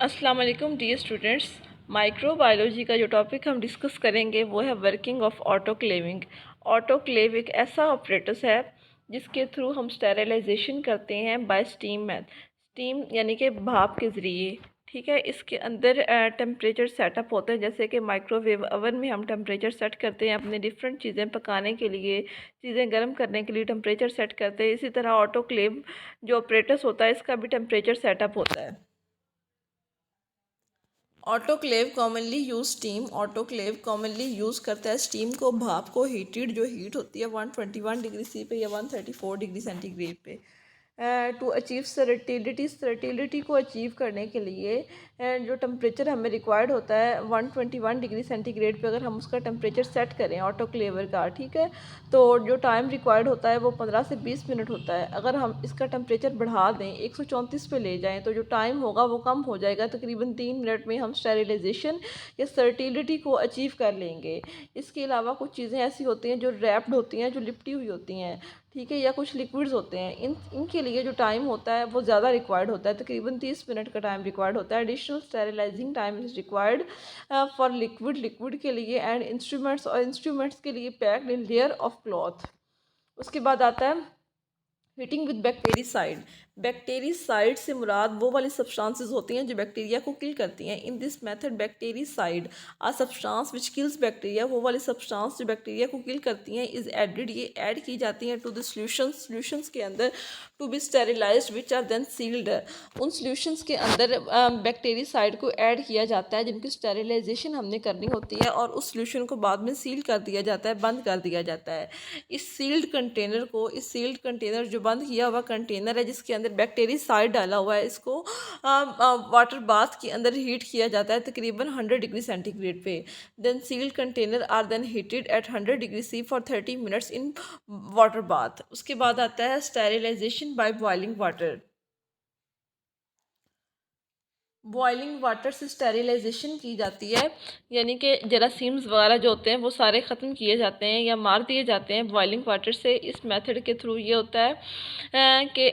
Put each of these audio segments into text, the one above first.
अस्सलाम वालेकुम dear students. Microbiology का जो टॉपिक हम डिस्कस करेंगे वो है वर्किंग ऑफ ऑटोक्लेविंग। ऑटोक्लेव एक ऐसा ऑपरेटस है जिसके थ्रू हम स्टेरिलाइजेशन करते हैं बाय स्टीम में, स्टीम यानी कि भाप के ज़रिए। ठीक है, इसके अंदर टेम्परेचर सेटअप होते हैं, जैसे कि माइक्रोवेव ओवन में हम टेम्परेचर सेट करते हैं अपने डिफरेंट चीज़ें पकाने के लिए, चीज़ें गर्म करने के लिए टेम्परेचर सेट करते हैं। इसी तरह ऑटोक्लेव जो ऑपरेटस होता है इसका भी टेम्परेचर सेटअप होता है। Autoclave commonly use steam. Autoclave commonly use करता है स्टीम को, भाप को। हीटेड जो हीट होती है 121 डिग्री सी पे या 134 डिग्री सेंटीग्रेड पे। टू अचीव सरटिलिटी को अचीव करने के लिए जो टेम्परेचर हमें रिक्वायर्ड होता है 121 डिग्री सेंटीग्रेड पे, अगर हम उसका टेम्परेचर सेट करें ऑटोक्लेवर का, ठीक है, तो जो टाइम रिक्वायर्ड होता है वो 15 से 20 मिनट होता है। अगर हम इसका टेम्परेचर बढ़ा दें 134 पे ले जाएं तो जो टाइम होगा वो कम हो जाएगा। तकरीबन 3 मिनट में हम स्टेरिलाइजेशन या सर्टिलिटी को अचीव कर लेंगे। इसके अलावा कुछ चीज़ें ऐसी होती हैं जो रैप्ड होती हैं, जो लिपटी हुई होती हैं, ठीक है, या कुछ लिक्विड्स होते हैं, इनके लिए जो टाइम होता है वो ज़्यादा रिक्वायर्ड होता है। तकरीबन 30 मिनट का टाइम रिक्वायर्ड होता है। Additional sterilising time is required for liquid के लिए एंड इंस्ट्रूमेंट्स, और इंस्ट्रूमेंट्स के लिए packed in layer of cloth. उसके बाद आता है हीटिंग विद बैक्टीरिसाइड। बैक्टीरिसाइड से मुराद वो वाली सब्सटेंसेस होती हैं जो बैक्टीरिया को किल करती हैं। In this method bactericide a substance which kills bacteria, वो वाली सब्सटेंस जो बैक्टीरिया को किल करती हैं, इज़ एडेड, ये ऐड की जाती हैं टू द सॉल्यूशंस के अंदर, to be sterilised which are then sealed. उन सॉल्यूशंस के अंदर बैक्टीरिसाइड को ऐड किया जाता है जिनकी स्टेरिलाइजेशन हमने करनी होती है, और उस सॉल्यूशन को बाद में सील कर दिया जाता है, बंद कर दिया जाता है। इस सील्ड कंटेनर जो बंद किया हुआ कंटेनर है जिसके अंदर बैक्टीरिसाइड डाला हुआ है, इसको वाटर बाथ के अंदर हीट किया जाता है तकरीबन 100 डिग्री सेंटीग्रेड पे। Then sealed container are then heated at 100 degree C for 30 minutes in water bath. उसके बाद आता है sterilisation by boiling water. Boiling water से स्टेरिलाइजेशन की जाती है, यानी कि जरासीम्स वगैरह जो होते हैं वो सारे ख़त्म किए जाते हैं या मार दिए जाते हैं बॉइलिंग वाटर से। इस मेथड के थ्रू ये होता है कि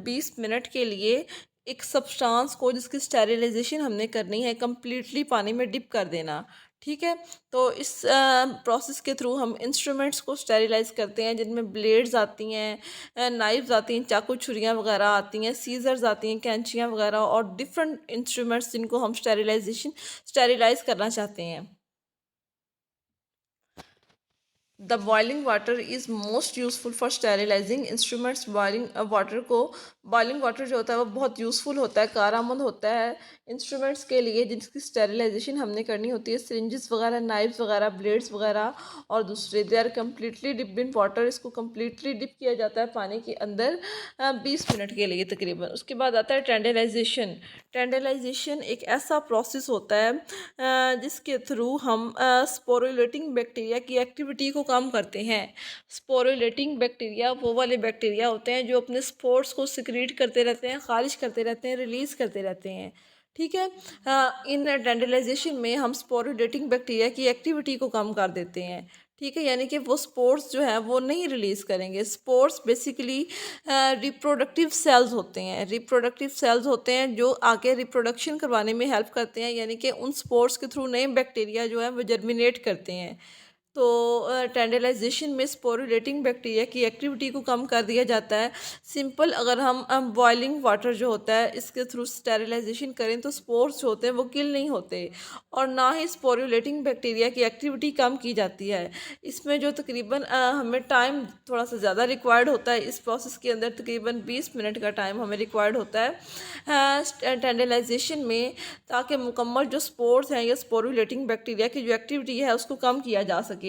20 मिनट के लिए एक सब्सटेंस को जिसकी स्टेरिलाइजेशन हमने करनी है कम्प्लीटली पानी में डिप कर देना। ठीक है, तो इस प्रोसेस के थ्रू हम इंस्ट्रूमेंट्स को स्टेरिलाइज करते हैं, जिनमें ब्लेड्स आती हैं, नाइफ्स आती हैं, चाकू छुरियाँ वगैरह आती हैं, सीजर्स आती हैं, कैंचियाँ वगैरह, और डिफरेंट इंस्ट्रूमेंट्स जिनको हम स्टेरिलाइज करना चाहते हैं। The boiling water is most useful for sterilising instruments. Boiling water जो होता है वो बहुत यूज़फुल होता है, कारआमद होता है इंस्ट्रूमेंट्स के लिए जिनकी स्टेरिलाइजेशन हमने करनी होती है। सिरिंजेस वगैरह, नाइफ्स वगैरह, ब्लेड्स वगैरह और दूसरे, they are completely dipped in water. इसको कम्प्लीटली डिप किया जाता है पानी के अंदर 20 मिनट के लिए तकरीबन। उसके बाद आता है टेंडराइजेशन। टेंडराइजेशन एक ऐसा प्रोसेस होता है जिसके थ्रू हम स्पोरुलेटिंग बैक्टीरिया की एक्टिविटी को कम करते हैं। स्पोरुलेटिंग बैक्टीरिया वो वाले बैक्टीरिया होते हैं जो अपने स्पोर्स को सिक्रीट करते रहते हैं, खारिज करते रहते हैं, रिलीज़ करते रहते हैं। ठीक है, इन टेंडराइजेशन में हम स्पोरुलेटिंग बैक्टीरिया की एक्टिविटी को कम कर देते हैं। ठीक है, यानी कि वो स्पोर्स जो हैं वो नहीं रिलीज़ करेंगे। स्पोर्स बेसिकली रिप्रोडक्टिव सेल्स होते हैं जो आगे रिप्रोडक्शन करवाने में हेल्प करते हैं, यानी कि उन स्पोर्स के थ्रू नए बैक्टीरिया जो है वो जर्मिनेट करते हैं। तो टेंडराइजेशन में स्पोरुलेटिंग बैक्टीरिया की एक्टिविटी को कम कर दिया जाता है। सिंपल अगर हम बॉइलिंग वाटर जो होता है इसके थ्रू स्टेरिलाइजेशन करें तो स्पोर्स जो होते हैं वो किल नहीं होते, और ना ही स्पोरुलेटिंग बैक्टीरिया की एक्टिविटी कम की जाती है। इसमें जो तकरीबन हमें टाइम थोड़ा सा ज़्यादा रिक्वायर्ड होता है, इस प्रोसेस के अंदर तकरीबन 20 मिनट का टाइम हमें रिक्वायर्ड होता है टेंडराइजेशन में, ताकि मुकम्मल जो स्पोर्स हैं या स्पोरुलेटिंग बैक्टीरिया की जो एक्टिविटी है उसको कम किया जा सके।